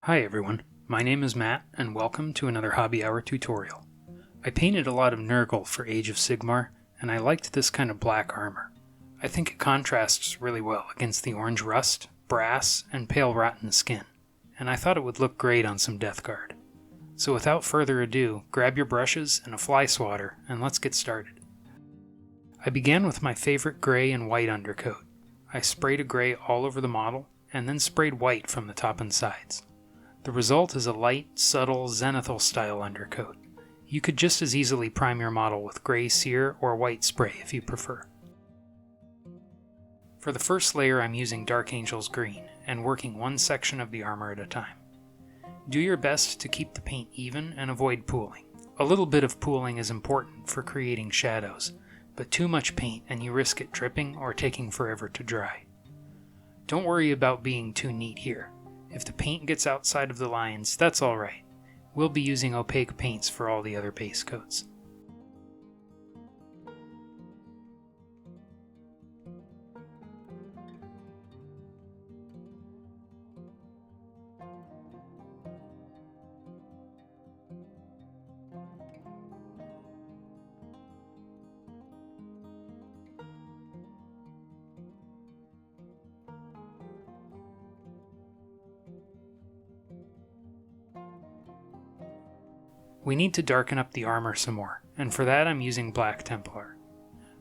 Hi everyone, my name is Matt and welcome to another Hobby Hour tutorial. I painted a lot of Nurgle for Age of Sigmar and I liked this kind of black armor. I think it contrasts really well against the orange rust, brass, and pale rotten skin, and I thought it would look great on some Death Guard. So without further ado, grab your brushes and a fly swatter and let's get started. I began with my favorite gray and white undercoat. I sprayed a gray all over the model and then sprayed white from the top and sides. The result is a light, subtle, zenithal style undercoat. You could just as easily prime your model with gray cere or white spray if you prefer. For the first layer I'm using Dark Angel's green and working one section of the armor at a time. Do your best to keep the paint even and avoid pooling. A little bit of pooling is important for creating shadows, but too much paint and you risk it dripping or taking forever to dry. Don't worry about being too neat here. If the paint gets outside of the lines, that's alright. We'll be using opaque paints for all the other base coats. We need to darken up the armor some more, and for that I'm using Black Templar.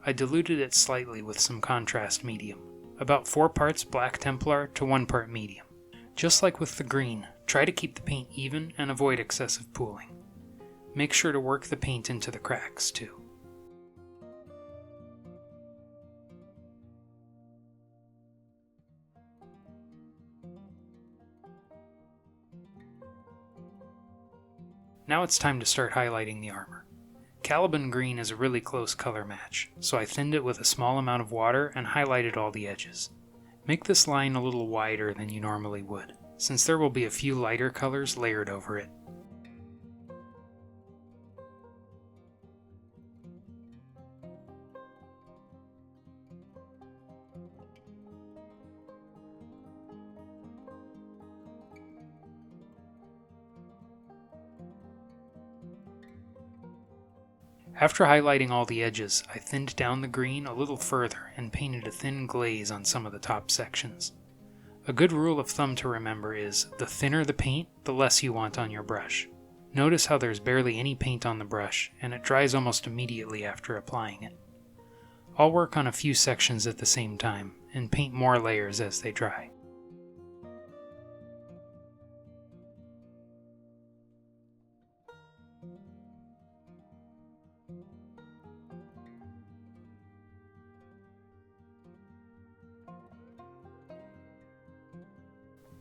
I diluted it slightly with some contrast medium, about 4 parts Black Templar to 1 part medium. Just like with the green, try to keep the paint even and avoid excessive pooling. Make sure to work the paint into the cracks too. Now it's time to start highlighting the armor. Caliban green is a really close color match, so I thinned it with a small amount of water and highlighted all the edges. Make this line a little wider than you normally would, since there will be a few lighter colors layered over it. After highlighting all the edges, I thinned down the green a little further and painted a thin glaze on some of the top sections. A good rule of thumb to remember is, the thinner the paint, the less you want on your brush. Notice how there's barely any paint on the brush, and it dries almost immediately after applying it. I'll work on a few sections at the same time, and paint more layers as they dry.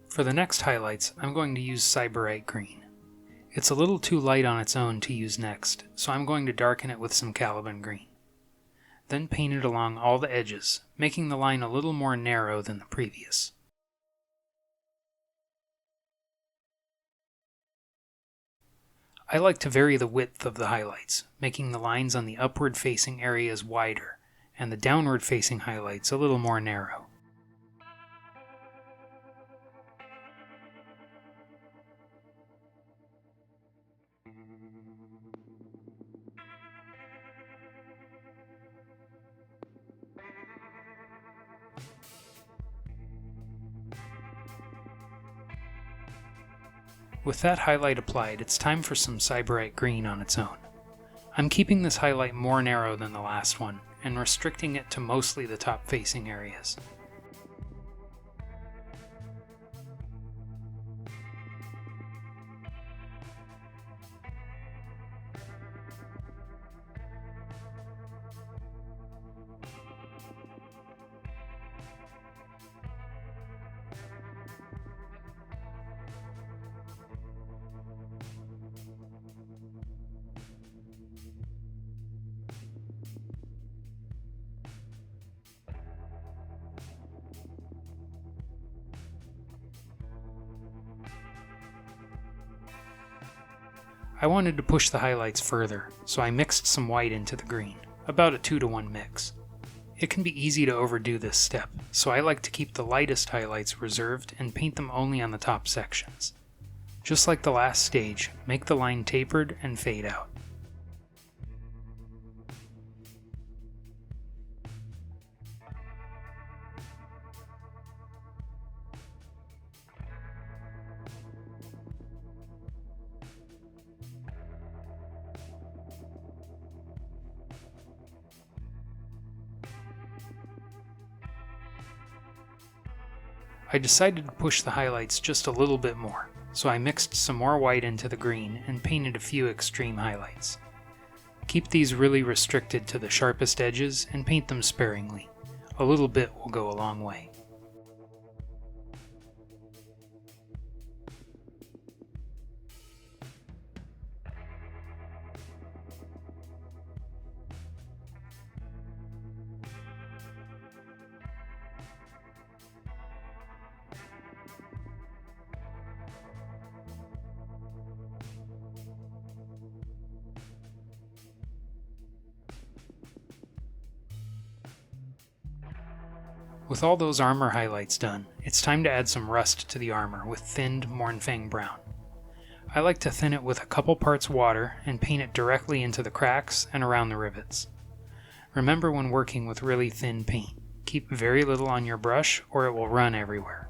For the next highlights, I'm going to use Sybarite green. It's a little too light on its own to use next, so I'm going to darken it with some Caliban green. Then paint it along all the edges, making the line a little more narrow than the previous. I like to vary the width of the highlights, making the lines on the upward-facing areas wider, and the downward-facing highlights a little more narrow. With that highlight applied, it's time for some Sybarite green on its own. I'm keeping this highlight more narrow than the last one, and restricting it to mostly the top-facing areas. I wanted to push the highlights further, so I mixed some white into the green, about a 2-to-1 mix. It can be easy to overdo this step, so I like to keep the lightest highlights reserved and paint them only on the top sections. Just like the last stage, make the line tapered and fade out. I decided to push the highlights just a little bit more, so I mixed some more white into the green and painted a few extreme highlights. Keep these really restricted to the sharpest edges and paint them sparingly. A little bit will go a long way. With all those armor highlights done, it's time to add some rust to the armor with thinned Mournfang brown. I like to thin it with a couple parts water and paint it directly into the cracks and around the rivets. Remember when working with really thin paint, keep very little on your brush or it will run everywhere.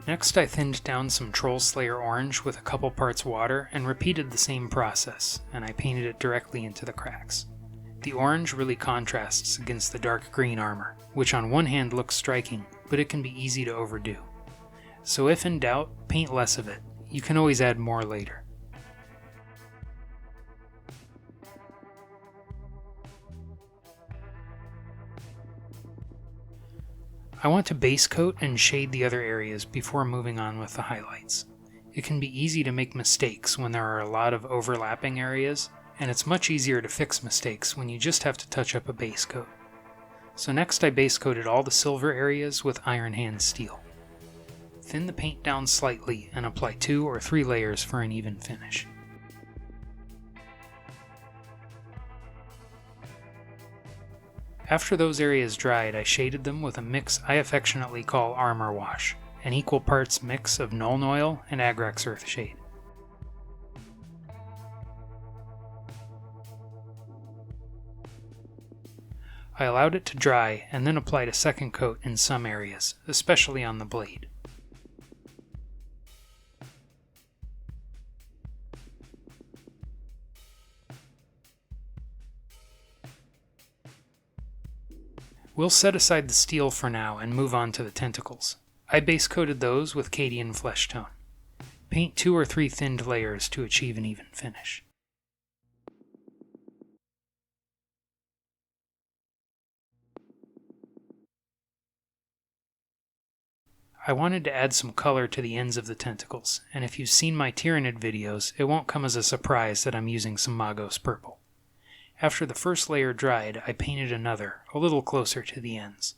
Next I thinned down some Troll Slayer orange with a couple parts water and repeated the same process, and I painted it directly into the cracks. The orange really contrasts against the dark green armor, which on one hand looks striking, but it can be easy to overdo. So if in doubt, paint less of it. You can always add more later. I want to base coat and shade the other areas before moving on with the highlights. It can be easy to make mistakes when there are a lot of overlapping areas, and it's much easier to fix mistakes when you just have to touch up a base coat. So next I base coated all the silver areas with Iron Hand Steel. Thin the paint down slightly and apply 2 or 3 layers for an even finish. After those areas dried, I shaded them with a mix I affectionately call Armor Wash, an equal parts mix of Nuln Oil and Agrax Earthshade. I allowed it to dry and then applied a second coat in some areas, especially on the blade. We'll set aside the steel for now and move on to the tentacles. I base coated those with Cadian Fleshtone. Paint 2 or 3 thinned layers to achieve an even finish. I wanted to add some color to the ends of the tentacles, and if you've seen my Tyranid videos, it won't come as a surprise that I'm using some Magos purple. After the first layer dried, I painted another, a little closer to the ends.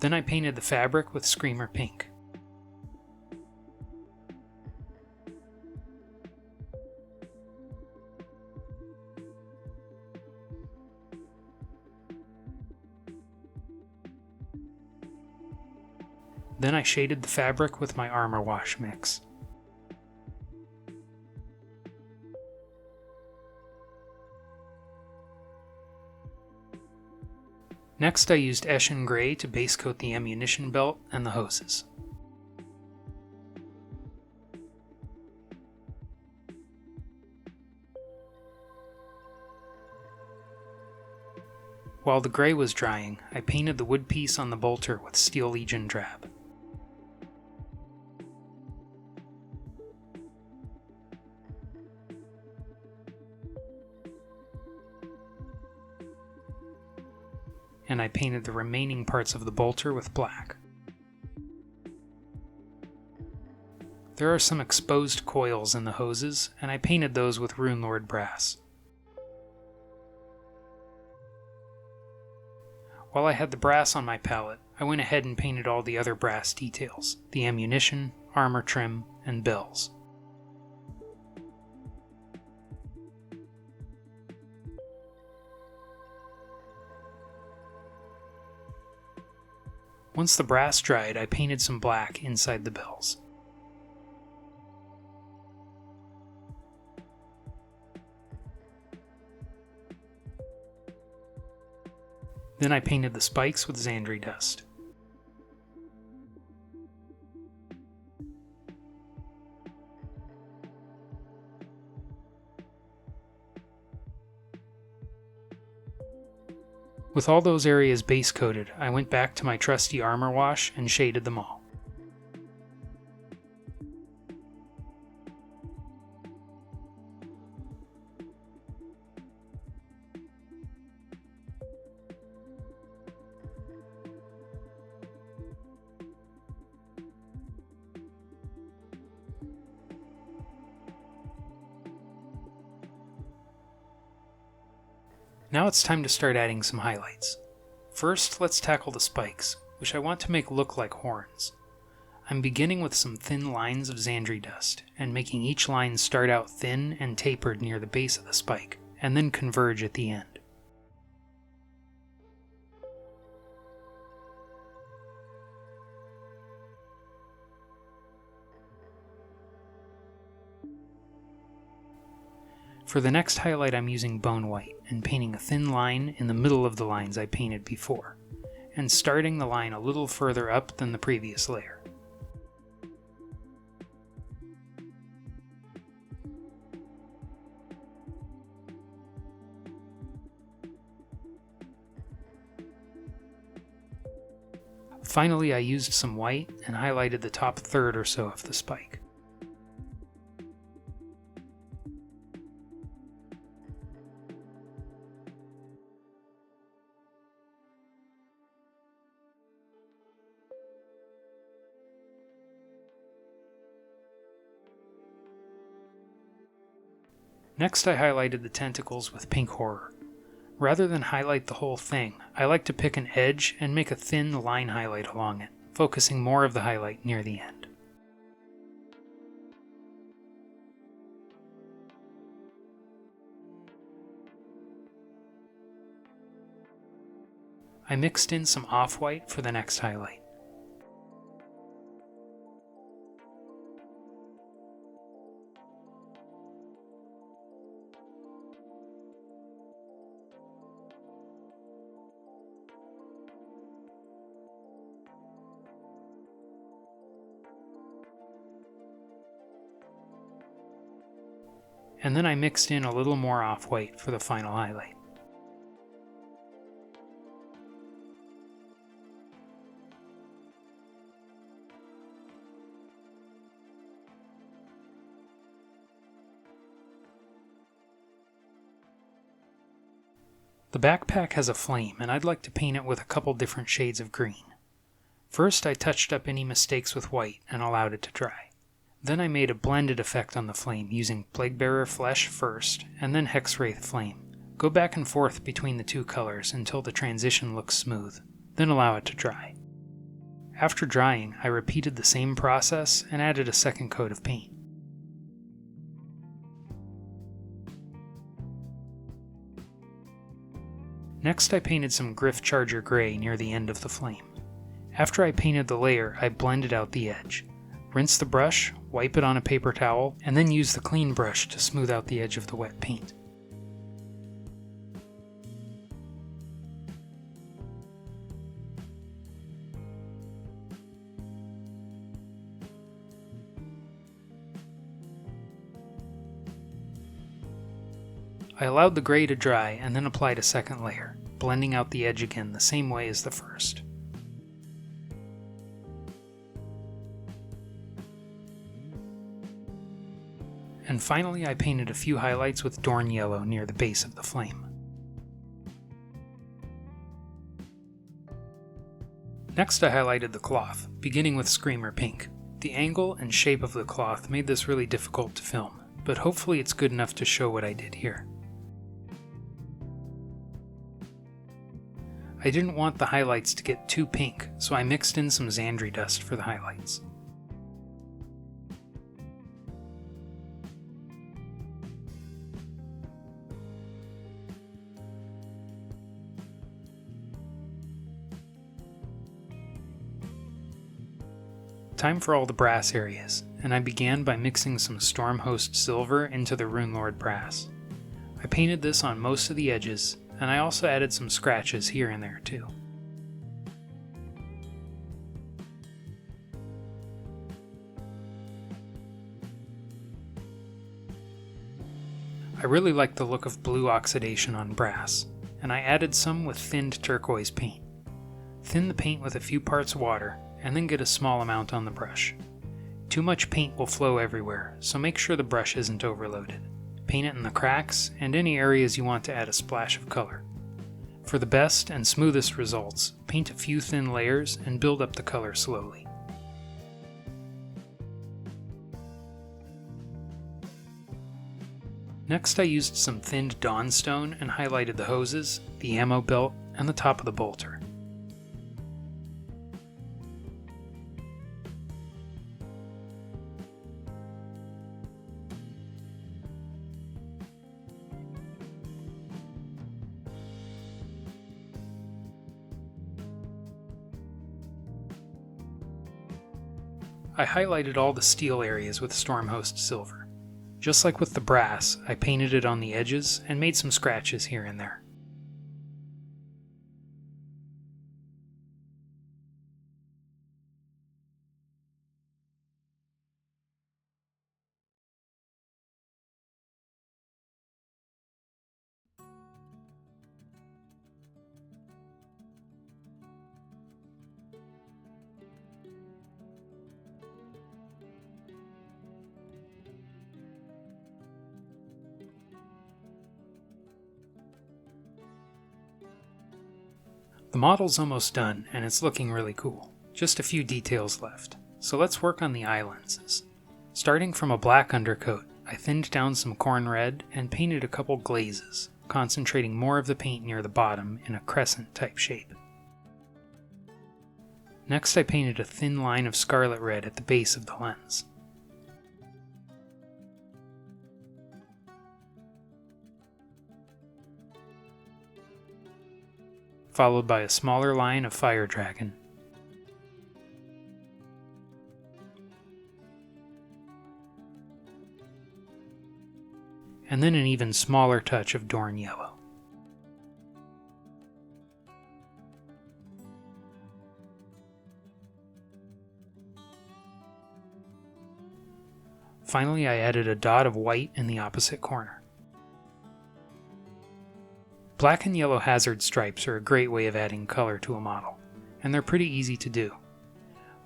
Then I painted the fabric with Screamer Pink. Then I shaded the fabric with my Armor Wash mix. Next I used Eshin Gray to base coat the ammunition belt and the hoses. While the gray was drying, I painted the wood piece on the bolter with Steel Legion Drab. And I painted the remaining parts of the bolter with black. There are some exposed coils in the hoses, and I painted those with Runelord brass. While I had the brass on my palette, I went ahead and painted all the other brass details, the ammunition, armor trim, and bells. Once the brass dried, I painted some black inside the bells. Then I painted the spikes with Zandri dust. With all those areas base coated, I went back to my trusty armor wash and shaded them all. Now it's time to start adding some highlights. First, let's tackle the spikes, which I want to make look like horns. I'm beginning with some thin lines of Zandri dust, and making each line start out thin and tapered near the base of the spike, and then converge at the end. For the next highlight, I'm using Bonewhite and painting a thin line in the middle of the lines I painted before, and starting the line a little further up than the previous layer. Finally, I used some white and highlighted the top third or so of the spike. Next, I highlighted the tentacles with pink horror. Rather than highlight the whole thing, I like to pick an edge and make a thin line highlight along it, focusing more of the highlight near the end. I mixed in some Offwhite for the next highlight. And then I mixed in a little more Offwhite for the final highlight. The backpack has a flame, and I'd like to paint it with a couple different shades of green. First, I touched up any mistakes with white and allowed it to dry. Then I made a blended effect on the flame using Plaguebearer flesh first, and then Hexwraith flame. Go back and forth between the two colors until the transition looks smooth, then allow it to dry. After drying, I repeated the same process and added a second coat of paint. Next, I painted some Gryph-Charger gray near the end of the flame. After I painted the layer, I blended out the edge. Rinse the brush, wipe it on a paper towel, and then use the clean brush to smooth out the edge of the wet paint. I allowed the gray to dry and then applied a second layer, blending out the edge again the same way as the first. And finally, I painted a few highlights with Dorn yellow near the base of the flame. Next, I highlighted the cloth, beginning with Screamer pink. The angle and shape of the cloth made this really difficult to film, but hopefully it's good enough to show what I did here. I didn't want the highlights to get too pink, so I mixed in some Zandri dust for the highlights. Time for all the brass areas, and I began by mixing some Stormhost silver into the Runelord brass. I painted this on most of the edges, and I also added some scratches here and there too. I really like the look of blue oxidation on brass, and I added some with thinned turquoise paint. Thin the paint with a few parts water, and then get a small amount on the brush. Too much paint will flow everywhere, so make sure the brush isn't overloaded. Paint it in the cracks and any areas you want to add a splash of color. For the best and smoothest results, paint a few thin layers and build up the color slowly. Next I used some thinned Dawnstone and highlighted the hoses, the ammo belt, and the top of the bolter. I highlighted all the steel areas with Stormhost silver. Just like with the brass, I painted it on the edges and made some scratches here and there. The model's almost done, and it's looking really cool. Just a few details left. So let's work on the eye lenses. Starting from a black undercoat, I thinned down some Khorne red and painted a couple glazes, concentrating more of the paint near the bottom in a crescent type shape. Next I painted a thin line of Scarlet red at the base of the lens. Followed by a smaller line of Fire Dragon. And then an even smaller touch of Dorn yellow. Finally, I added a dot of white in the opposite corner. Black and yellow hazard stripes are a great way of adding color to a model, and they're pretty easy to do.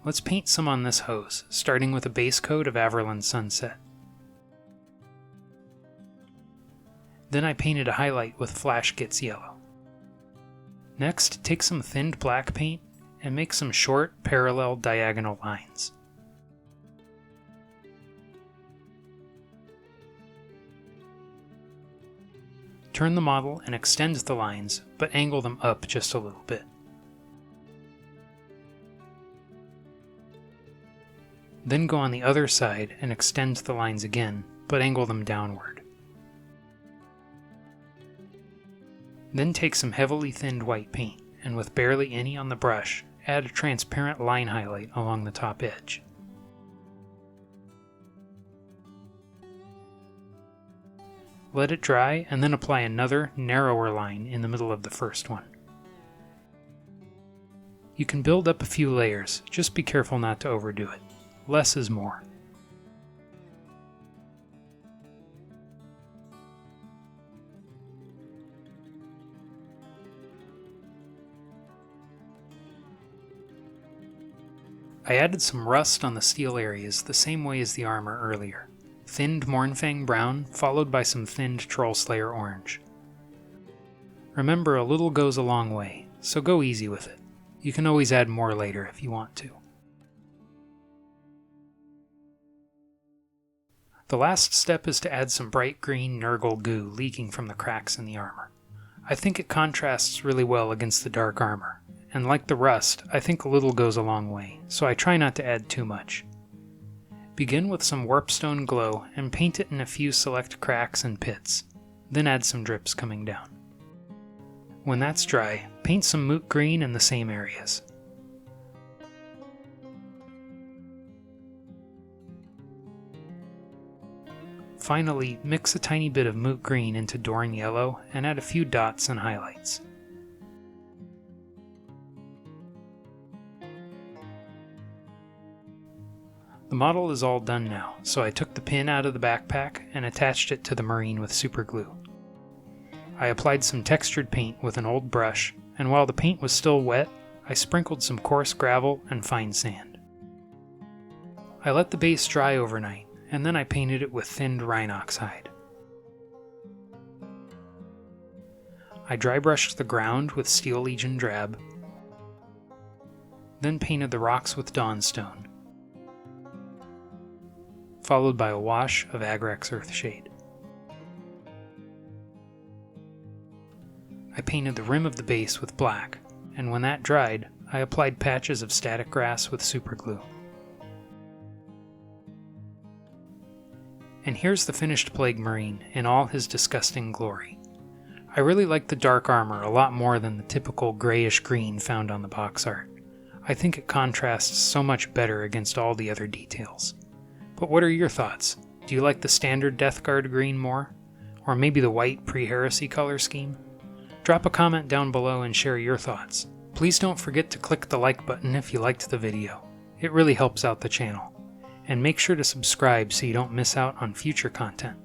Let's paint some on this hose, starting with a base coat of Averland Sunset. Then I painted a highlight with Flash Gitz yellow. Next, take some thinned black paint and make some short, parallel, diagonal lines. Turn the model and extend the lines, but angle them up just a little bit. Then go on the other side and extend the lines again, but angle them downward. Then take some heavily thinned white paint, and with barely any on the brush, add a transparent line highlight along the top edge. Let it dry, and then apply another, narrower line in the middle of the first one. You can build up a few layers, just be careful not to overdo it. Less is more. I added some rust on the steel areas the same way as the armor earlier. Thinned Mournfang brown, followed by some thinned Trollslayer orange. Remember, a little goes a long way, so go easy with it. You can always add more later if you want to. The last step is to add some bright green Nurgle goo leaking from the cracks in the armor. I think it contrasts really well against the dark armor, and like the rust, I think a little goes a long way, so I try not to add too much. Begin with some Warpstone glow and paint it in a few select cracks and pits, then add some drips coming down. When that's dry, paint some Moot green in the same areas. Finally, mix a tiny bit of Moot green into Dorn yellow and add a few dots and highlights. The model is all done now, so I took the pin out of the backpack and attached it to the marine with super glue. I applied some textured paint with an old brush, and while the paint was still wet, I sprinkled some coarse gravel and fine sand. I let the base dry overnight, and then I painted it with thinned Rhinox hide. I dry brushed the ground with Steel Legion Drab, then painted the rocks with Dawnstone, followed by a wash of Agrax Earthshade. I painted the rim of the base with black, and when that dried, I applied patches of static grass with superglue. And here's the finished Plague Marine in all his disgusting glory. I really like the dark armor a lot more than the typical grayish green found on the box art. I think it contrasts so much better against all the other details. But what are your thoughts? Do you like the standard Death Guard green more? Or maybe the white pre-heresy color scheme? Drop a comment down below and share your thoughts. Please don't forget to click the like button if you liked the video. It really helps out the channel. And make sure to subscribe so you don't miss out on future content.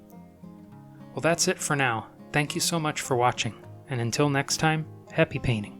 Well, that's it for now. Thank you so much for watching, and until next time, happy painting.